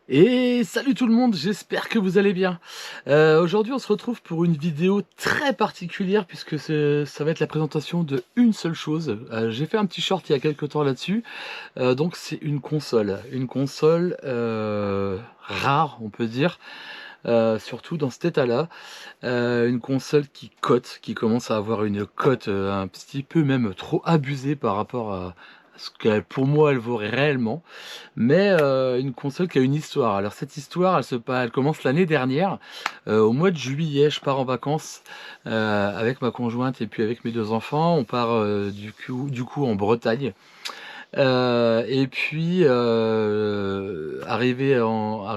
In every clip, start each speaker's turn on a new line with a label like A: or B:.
A: Et salut tout le monde, j'espère que vous allez bien. Aujourd'hui, on se retrouve pour une vidéo très particulière puisque ça va être la présentation de une seule chose. J'ai fait un petit short il y a quelque temps là-dessus. Donc c'est une console rare, on peut dire, surtout dans cet état-là. Une console qui commence à avoir une cote un petit peu même trop abusée par rapport à ce qu'elle, pour moi, elle vaut réellement. Mais une console qui a une histoire. Alors cette histoire, elle commence l'année dernière, au mois de juillet. Je pars en vacances avec ma conjointe et puis avec mes 2 enfants. On part, du coup en Bretagne. Et puis, arrivé en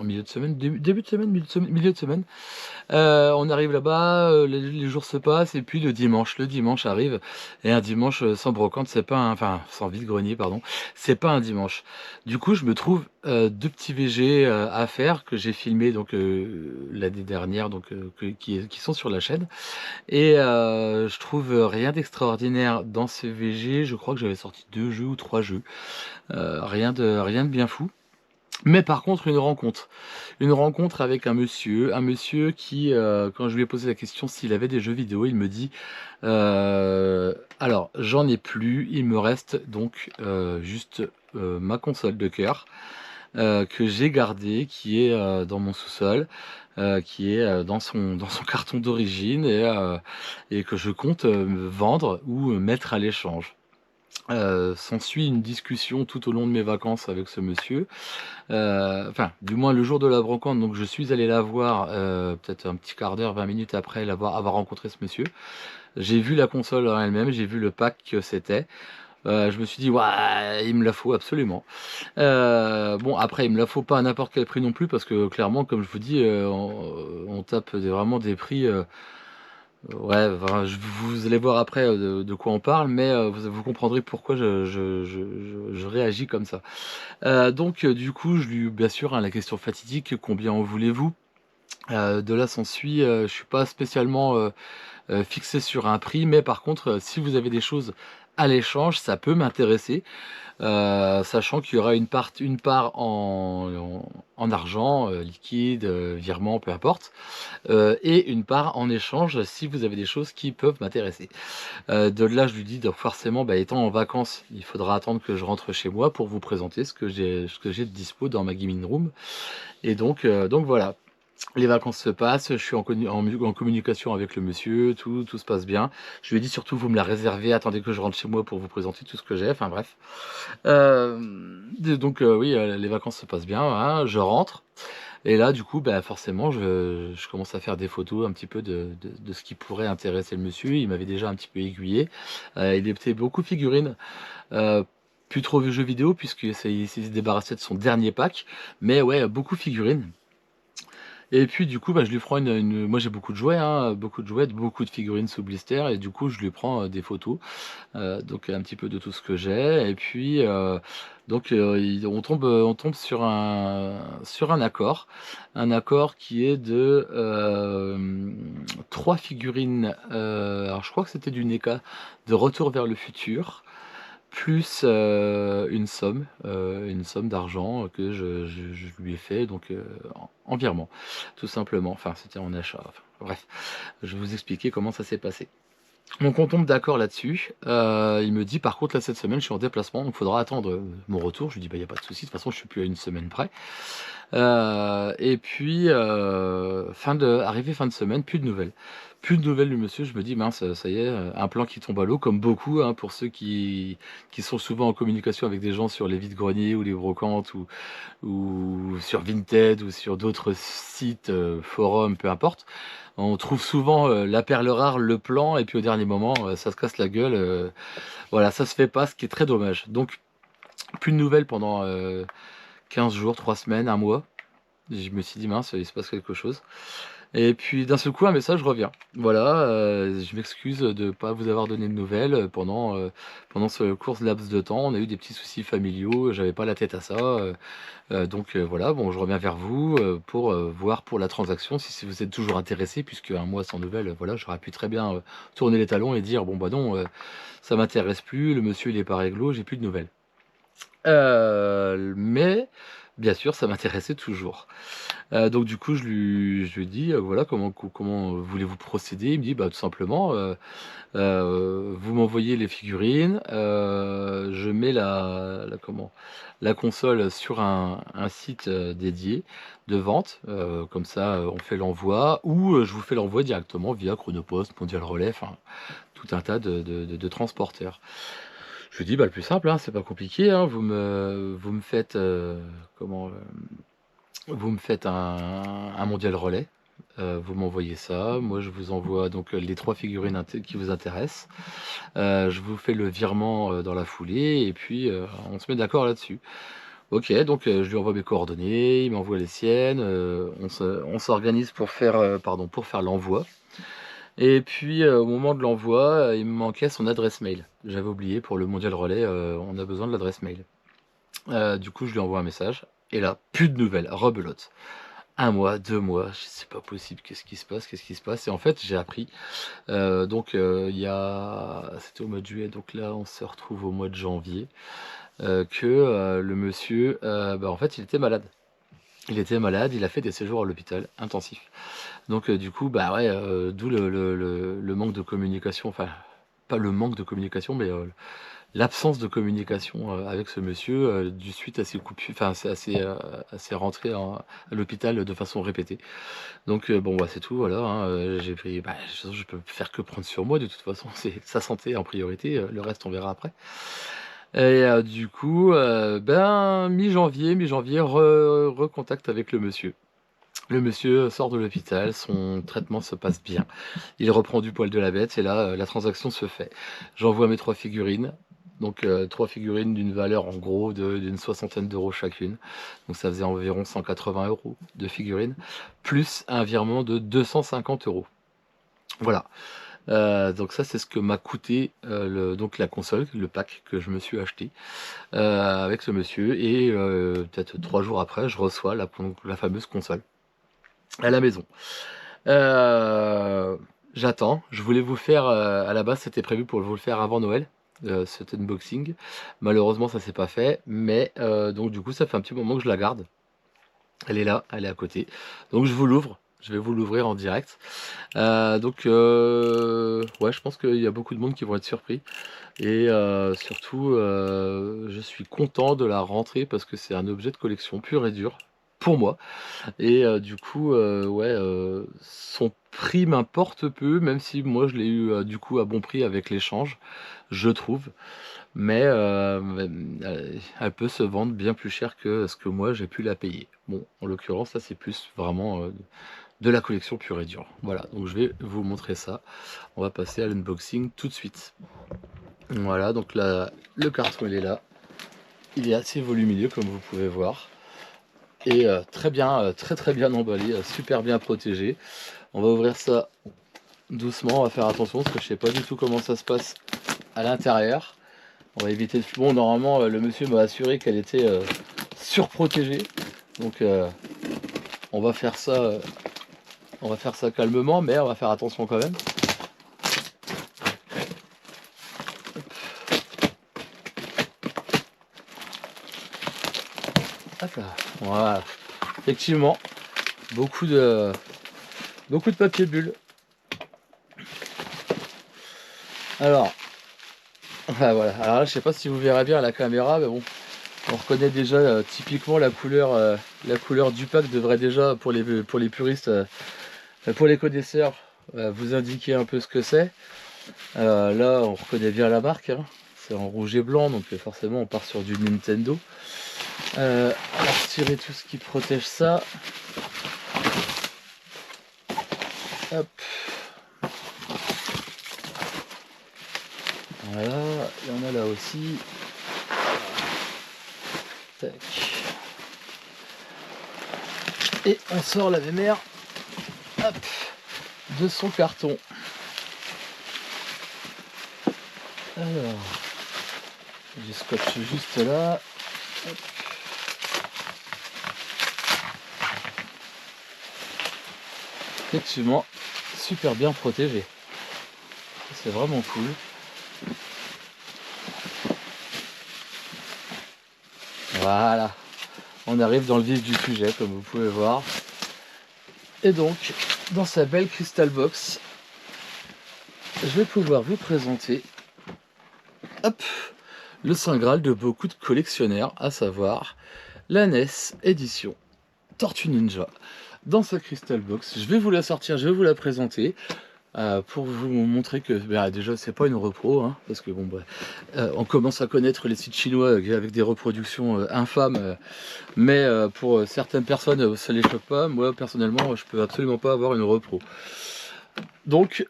A: milieu de semaine, début de semaine, milieu de semaine, on arrive là-bas, les jours se passent et puis le dimanche arrive et un dimanche, sans brocante, c'est pas un enfin, sans vide-grenier, pardon, c'est pas un dimanche. Du coup, je me trouve, 2 petits VG, à faire que j'ai filmés donc, l'année dernière donc, qui sont sur la chaîne et je trouve, rien d'extraordinaire dans ces VG. Je crois que j'avais sorti 2 jeux ou 3 jeux, rien de bien fou. Mais par contre une rencontre avec un monsieur qui, quand je lui ai posé la question s'il avait des jeux vidéo, il me dit: Alors j'en ai plus, il me reste donc, juste, ma console de cœur, que j'ai gardée, qui est, dans mon sous-sol, qui est, dans son carton d'origine et que je compte, me vendre ou, mettre à l'échange». S'ensuit une discussion tout au long de mes vacances avec ce monsieur. Enfin, du moins le jour de la brocante, donc je suis allé la voir, peut-être un petit quart d'heure, 20 minutes après avoir rencontré ce monsieur. J'ai vu la console en elle-même, j'ai vu le pack que c'était. Je me suis dit: «Ouah, il me la faut absolument». Bon après il me la faut pas à n'importe quel prix non plus parce que clairement comme je vous dis, on tape vraiment des prix, ouais, enfin, vous allez voir après, de quoi on parle, mais vous comprendrez pourquoi je réagis comme ça. Donc du coup, je lui bien sûr, hein, la question fatidique: «Combien en voulez-vous?» De là s'ensuit, je suis pas spécialement, fixé sur un prix, mais par contre, si vous avez des choses à l'échange, ça peut m'intéresser, sachant qu'il y aura une part en argent, liquide, virement, peu importe, et une part en échange si vous avez des choses qui peuvent m'intéresser. De là, je lui dis donc forcément, bah, étant en vacances, il faudra attendre que je rentre chez moi pour vous présenter ce que j'ai de dispo dans ma gaming room et donc voilà. Les vacances se passent, je suis en communication avec le monsieur, tout se passe bien. Je lui ai dit: «Surtout vous me la réservez, attendez que je rentre chez moi pour vous présenter tout ce que j'ai», enfin bref. Donc oui, les vacances se passent bien, hein, je rentre et là du coup, bah, forcément je commence à faire des photos un petit peu de ce qui pourrait intéresser le monsieur. Il m'avait déjà un petit peu aiguillé. Il était beaucoup figurines, heu, plus trop jeux vidéo puisque il s'est débarrassé de son dernier pack, mais ouais, beaucoup figurines. Et puis du coup, bah, je lui prends moi j'ai beaucoup de jouets, hein, beaucoup de jouets, beaucoup de figurines sous blister et du coup je lui prends, des photos, donc un petit peu de tout ce que j'ai et puis, donc il on tombe sur un accord. Un accord qui est de, 3 figurines, alors je crois que c'était du NECA, de Retour vers le futur, plus, une somme d'argent que je lui ai fait donc, en virement, tout simplement. Enfin, c'était en achat, enfin, bref. Je vais vous expliquer comment ça s'est passé. Donc on tombe d'accord là-dessus, il me dit: «Par contre là cette semaine je suis en déplacement donc il faudra attendre, mon retour». Je lui dis: «Bah, il y a pas de souci, de toute façon je suis plus à une semaine près». Et puis, fin de semaine, plus de nouvelles. Plus de nouvelles du monsieur, je me dis: «Mince, ça y est, un plan qui tombe à l'eau», comme beaucoup, hein, pour ceux qui sont souvent en communication avec des gens sur les vides-greniers ou les brocantes ou sur Vinted ou sur d'autres sites, forums, peu importe. On trouve souvent, la perle rare, le plan et puis au dernier moment, ça se casse la gueule, voilà, ça se fait pas, ce qui est très dommage. Donc plus de nouvelles pendant, 15 jours, 3 semaines, un mois. Je me suis dit: «Mince, il se passe quelque chose» et puis d'un seul coup, un message revient. Voilà, «Je m'excuse de ne pas vous avoir donné de nouvelles, pendant ce court laps de temps. On a eu des petits soucis familiaux, j'avais pas la tête à ça, donc voilà, bon, je reviens vers vous, pour, voir pour la transaction si vous êtes toujours intéressé puisque un mois sans nouvelles, voilà, j'aurais pu très bien, tourner les talons et dire: "Bon, bah, non, ça m'intéresse plus, le monsieur il est pas réglo, j'ai plus de nouvelles". Mais Bien sûr, ça m'intéressait toujours. Donc du coup, je lui dis: «Voilà, comment voulez-vous procéder?» Il me dit: «Bah, tout simplement, vous m'envoyez les figurines, je mets la console sur un site, dédié de vente, comme ça, on fait l'envoi ou, je vous fais l'envoi directement via Chronopost, Mondial Relais, enfin tout un tas de transporteurs». Je lui dis: «Bah, le plus simple, hein, c'est pas compliqué, hein, vous me faites, comment, vous me faites un Mondial Relais, vous m'envoyez ça, moi je vous envoie donc, les 3 figurines qui vous intéressent. Je vous fais le virement, dans la foulée et puis, on se met d'accord là-dessus». OK, donc, je lui envoie mes coordonnées, il m'envoie les siennes, on s'organise pour faire l'envoi et puis, au moment de l'envoi, il me manquait son adresse mail. J'avais oublié pour le Mondial Relais, on a besoin de l'adresse mail. Du coup, je lui envoie un message et là, plus de nouvelles, rebelote. 1 mois, 2 mois, je dis: «C'est pas possible, qu'est-ce qui se passe? Qu'est-ce qui se passe?» Et en fait, j'ai appris, donc, c'était au mois de juillet, donc là, on se retrouve au mois de janvier, que, le monsieur, bah, en fait, il était malade. Il était malade, il a fait des séjours à l'hôpital intensifs. Donc, du coup, bah, ouais, d'où le manque de communication, enfin, pas le manque de communication, mais, l'absence de communication, avec ce monsieur, du suite à ses coupures, enfin, à ses rentrées à l'hôpital de façon répétée. Donc, bon, bah, c'est tout, voilà, hein, j'ai pris, bah, de toute façon, je peux faire que prendre sur moi de toute façon, c'est sa santé en priorité, le reste on verra après. Et du coup, ben, mi-janvier, recontact avec le monsieur. Le monsieur sort de l'hôpital, son traitement se passe bien. Il reprend du poil de la bête et là, la transaction se fait. J'envoie mes 3 figurines, donc 3 figurines d'une valeur en gros d'une soixantaine d'euros chacune. Donc ça faisait environ 180 € de figurines, plus un virement de 250 €. Voilà, donc ça, c'est ce que m'a coûté, la console, le pack que je me suis acheté, avec ce monsieur et peut-être 3 jours après, je reçois la fameuse console à la maison. Heu, J'attends. Je voulais vous faire, à la base, c'était prévu pour vous le faire avant Noël, cet unboxing. Malheureusement, ça s'est pas fait, mais donc du coup, ça fait un petit moment que je la garde. Elle est là, elle est à côté. Donc je vous l'ouvre. Je vais vous l'ouvrir en direct. Ouais, je pense qu'il y a beaucoup de monde qui vont être surpris et surtout, je suis content de la rentrer parce que c'est un objet de collection pur et dur, pour moi. Et du coup, ouais, son prix m'importe peu, même si moi je l'ai eu, du coup à bon prix avec l'échange, je trouve. Mais elle peut se vendre bien plus cher que ce que moi j'ai pu la payer. Bon, en l'occurrence, ça c'est plus vraiment, de la collection pure et dure. Voilà, donc je vais vous montrer ça. On va passer à l'unboxing tout de suite. Voilà, donc là, le carton il est là. Il est assez volumineux comme vous pouvez voir et très bien, très bien emballé, super bien protégé. On va ouvrir ça doucement, on va faire attention parce que je sais pas du tout comment ça se passe à l'intérieur. On va éviter bon, normalement, le monsieur m'a assuré qu'elle était, surprotégée. Donc on va faire ça, calmement, mais on va faire attention quand même. Hop là, voilà. Effectivement, beaucoup de papier bulle. Alors, ah, voilà. Alors là, je sais pas si vous verrez bien à la caméra, mais bon, on reconnaît déjà typiquement la couleur du pack devrait déjà pour les puristes, pour les connaisseurs, vous indiquer un peu ce que c'est. Là, on reconnaît bien la marque, hein. C'est en rouge et blanc, donc forcément on part sur du Nintendo. On va retirer tout ce qui protège ça. Hop. Voilà, il y en a là aussi. Tac. Et on sort la mémère, hop, de son carton. Alors, je scotche juste là. Hop. Effectivement, super bien protégé. C'est vraiment cool. Voilà. On arrive dans le vif du sujet, comme vous pouvez voir. Et donc, dans sa belle Crystal Box, je vais pouvoir vous présenter, hop, le Saint Graal de beaucoup de collectionneurs, à savoir la NES édition Tortue Ninja. Dans sa Crystal Box, je vais vous la sortir, je vais vous la présenter. Pour vous montrer que déjà c'est pas une repro, hein, parce que bon on commence à connaître les sites chinois avec des reproductions infâmes, mais pour certaines personnes ça les choque pas. Moi personnellement je peux absolument pas avoir une repro. Donc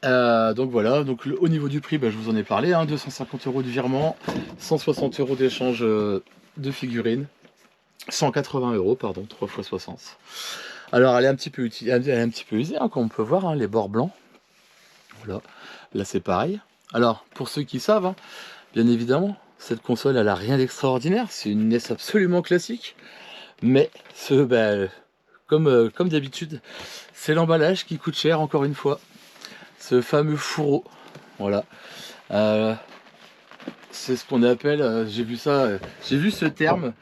A: voilà, donc au niveau du prix, je vous en ai parlé, hein, 250 € de virement, 160 € d'échange de figurines, 180 € pardon, 3 x 60. Alors elle est un petit peu usée, hein, comme on peut voir, hein, les bords blancs. Voilà, là c'est pareil. Alors pour ceux qui savent, hein, bien évidemment, cette console elle a rien d'extraordinaire, c'est une NES absolument classique. Mais comme d'habitude, c'est l'emballage qui coûte cher encore une fois. Ce fameux fourreau, voilà. C'est ce qu'on appelle, j'ai vu ce terme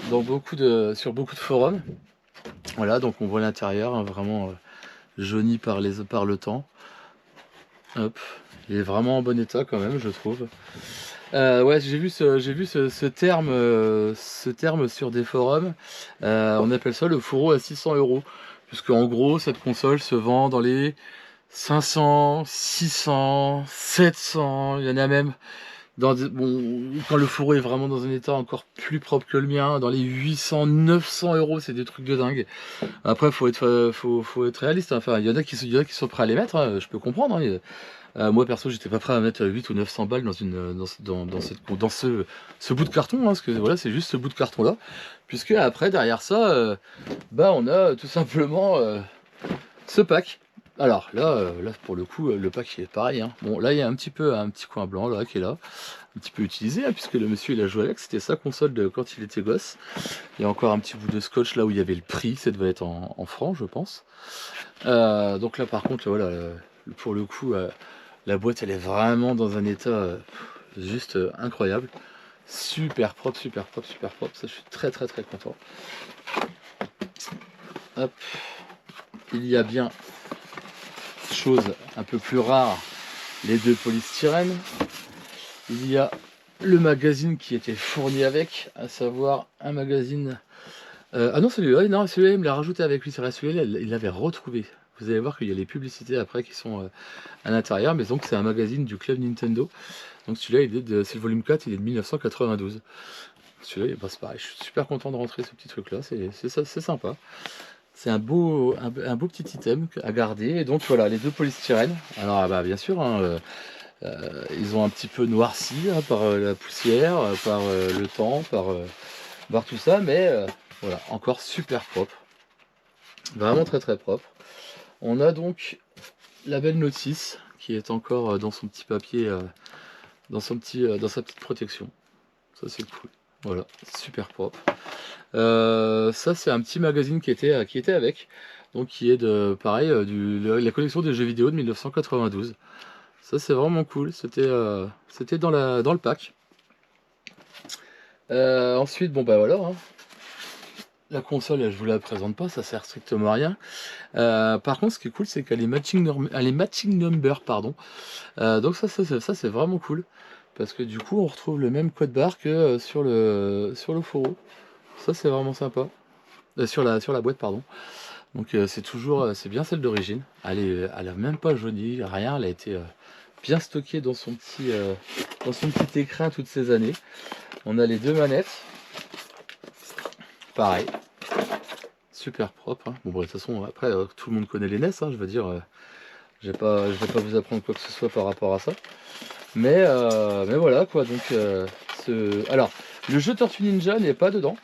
A: sur beaucoup de forums. Voilà, donc on voit l'intérieur, hein, vraiment jauni par le temps. Hop, il est vraiment en bon état quand même, je trouve. Ouais, j'ai vu ce terme sur des forums. On appelle ça le fourreau à 600 €. Puisque en gros, cette console se vend dans les 500, 600, 700. Il y en a même quand le fourreau est vraiment dans un état encore plus propre que le mien, dans les 800, 900 €, c'est des trucs de dingue. Après, faut être réaliste, hein. Enfin, il y en a qui sont prêts à les mettre, hein, je peux comprendre, hein. Moi perso, j'étais pas prêt à mettre 8 ou 900 balles dans ce bout de carton, hein, parce que voilà, c'est juste ce bout de carton là. Puisque après, derrière ça, on a tout simplement ce pack. Alors là pour le coup, le pack il est pareil, hein. Bon, là il y a un petit coin blanc là qui est là, un petit peu utilisé, hein, puisque le monsieur il a joué avec, c'était sa console de quand il était gosse. Il y a encore un petit bout de scotch là où il y avait le prix, ça devait être en francs je pense. Donc là par contre voilà, pour le coup la boîte elle est vraiment dans un état juste incroyable, super propre, super propre, super propre. Ça je suis très très très content. Hop, il y a bien, chose un peu plus rare, les deux polystyrènes. Il y a le magazine qui était fourni avec, à savoir un magazine. Ah non, celui-là, il me l'a rajouté avec lui. C'est vrai, celui-là, il l'avait retrouvé. Vous allez voir qu'il y a les publicités après qui sont à l'intérieur, mais donc c'est un magazine du club Nintendo. Donc celui-là, c'est le volume 4, il est de 1992. Celui-là, c'est pareil, je suis super content de rentrer ce petit truc-là, c'est sympa. C'est un beau petit item à garder. Et donc voilà, les deux polystyrènes. Alors bien sûr, hein, ils ont un petit peu noirci, hein, par la poussière, par le temps, par tout ça, mais voilà, encore super propre. Vraiment très très propre. On a donc la belle notice qui est encore dans son petit papier, dans sa petite protection. Ça c'est cool. Voilà, super propre. Ça c'est un petit magazine qui était avec, donc qui est de pareil la collection des jeux vidéo de 1992. Ça c'est vraiment cool, c'était dans le pack. Ensuite voilà, hein. La console je vous la présente pas, ça sert strictement à rien. Par contre ce qui est cool c'est qu'elle est matching number, pardon. Donc ça c'est vraiment cool, parce que du coup on retrouve le même code barre que sur le fourreau. Ça c'est vraiment sympa. Sur la boîte, pardon. Donc c'est bien celle d'origine. Elle a même pas jauni, rien. Elle a été bien stockée dans son petit écrin toutes ces années. On a les deux manettes. Pareil. Super propre, hein. Bon de toute façon après tout le monde connaît les NES, hein, je veux dire. Je vais pas vous apprendre quoi que ce soit par rapport à ça. Mais voilà quoi, donc alors le jeu Tortue Ninja n'est pas dedans,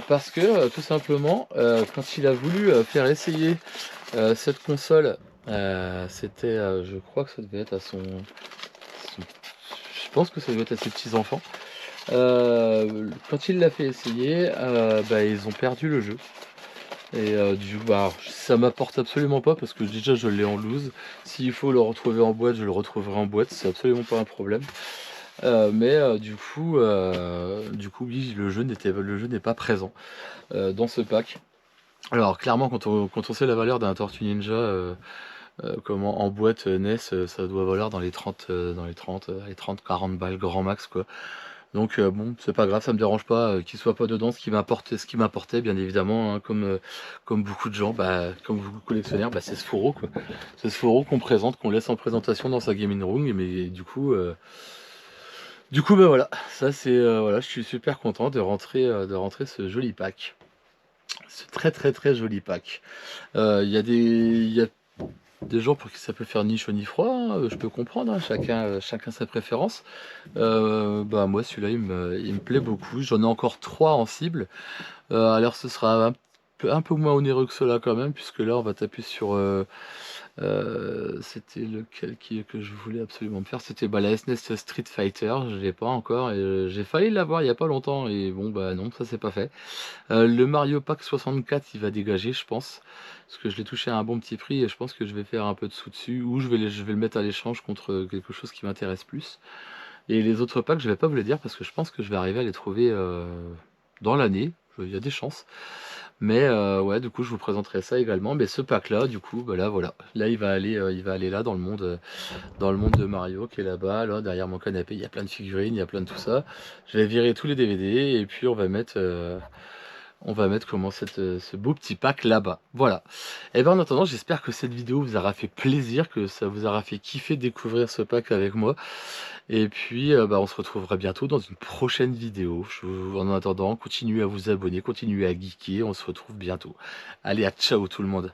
A: parce que tout simplement quand il a voulu faire essayer cette console, c'était je crois que ça devait être je pense que ça devait être à ses petits enfants. Quand il l'a fait essayer, ils ont perdu le jeu. Et du coup ça m'apporte absolument pas, parce que déjà je l'ai en loose. S'il faut le retrouver en boîte, je le retrouverai en boîte, c'est absolument pas un problème. Du coup oui, le jeu n'est pas présent dans ce pack. Alors clairement quand on sait la valeur d'un Tortue Ninja comment en boîte NES, ça doit valoir dans les 30-40 balles grand max quoi. Donc bon, c'est pas grave, ça me dérange pas qu'il soit pas dedans. Ce qui m'importait bien évidemment, hein, comme beaucoup de gens, comme beaucoup de collectionneurs, c'est ce fourreau quoi. C'est ce fourreau qu'on présente, qu'on laisse en présentation dans sa gaming room, mais du coup, voilà, ça c'est voilà, je suis super content de rentrer ce joli pack. Ce très très très joli pack. Il y a des gens pour qui ça peut faire ni chaud ni froid, hein, je peux comprendre, hein, chacun sa préférence. Moi celui-là il me plaît beaucoup. J'en ai encore 3 en cible. Alors ce sera un peu moins onéreux que cela quand même, puisque là on va taper sur c'était lequel que je voulais absolument me faire. C'était la SNES Street Fighter, je l'ai pas encore et j'ai failli l'avoir il y a pas longtemps et bon non, ça c'est pas fait. Le Mario Pack 64 il va dégager je pense, parce que je l'ai touché à un bon petit prix et je pense que je vais faire un peu de sous dessus, ou je vais le mettre à l'échange contre quelque chose qui m'intéresse plus. Et les autres packs je vais pas vous les dire parce que je pense que je vais arriver à les trouver dans l'année, il y a des chances. Mais ouais, du coup, je vous présenterai ça également. Mais ce pack-là, du coup, là, voilà. Là, il va aller là dans le monde de Mario qui est là-bas. Là, derrière mon canapé, il y a plein de figurines, il y a plein de tout ça. Je vais virer tous les DVD et puis on va mettre ce beau petit pack là-bas. Voilà. Et bien en attendant, j'espère que cette vidéo vous aura fait plaisir, que ça vous aura fait kiffer découvrir ce pack avec moi. Et puis, on se retrouvera bientôt dans une prochaine vidéo. En attendant, continuez à vous abonner, continuez à geeker. On se retrouve bientôt. Allez, à ciao tout le monde.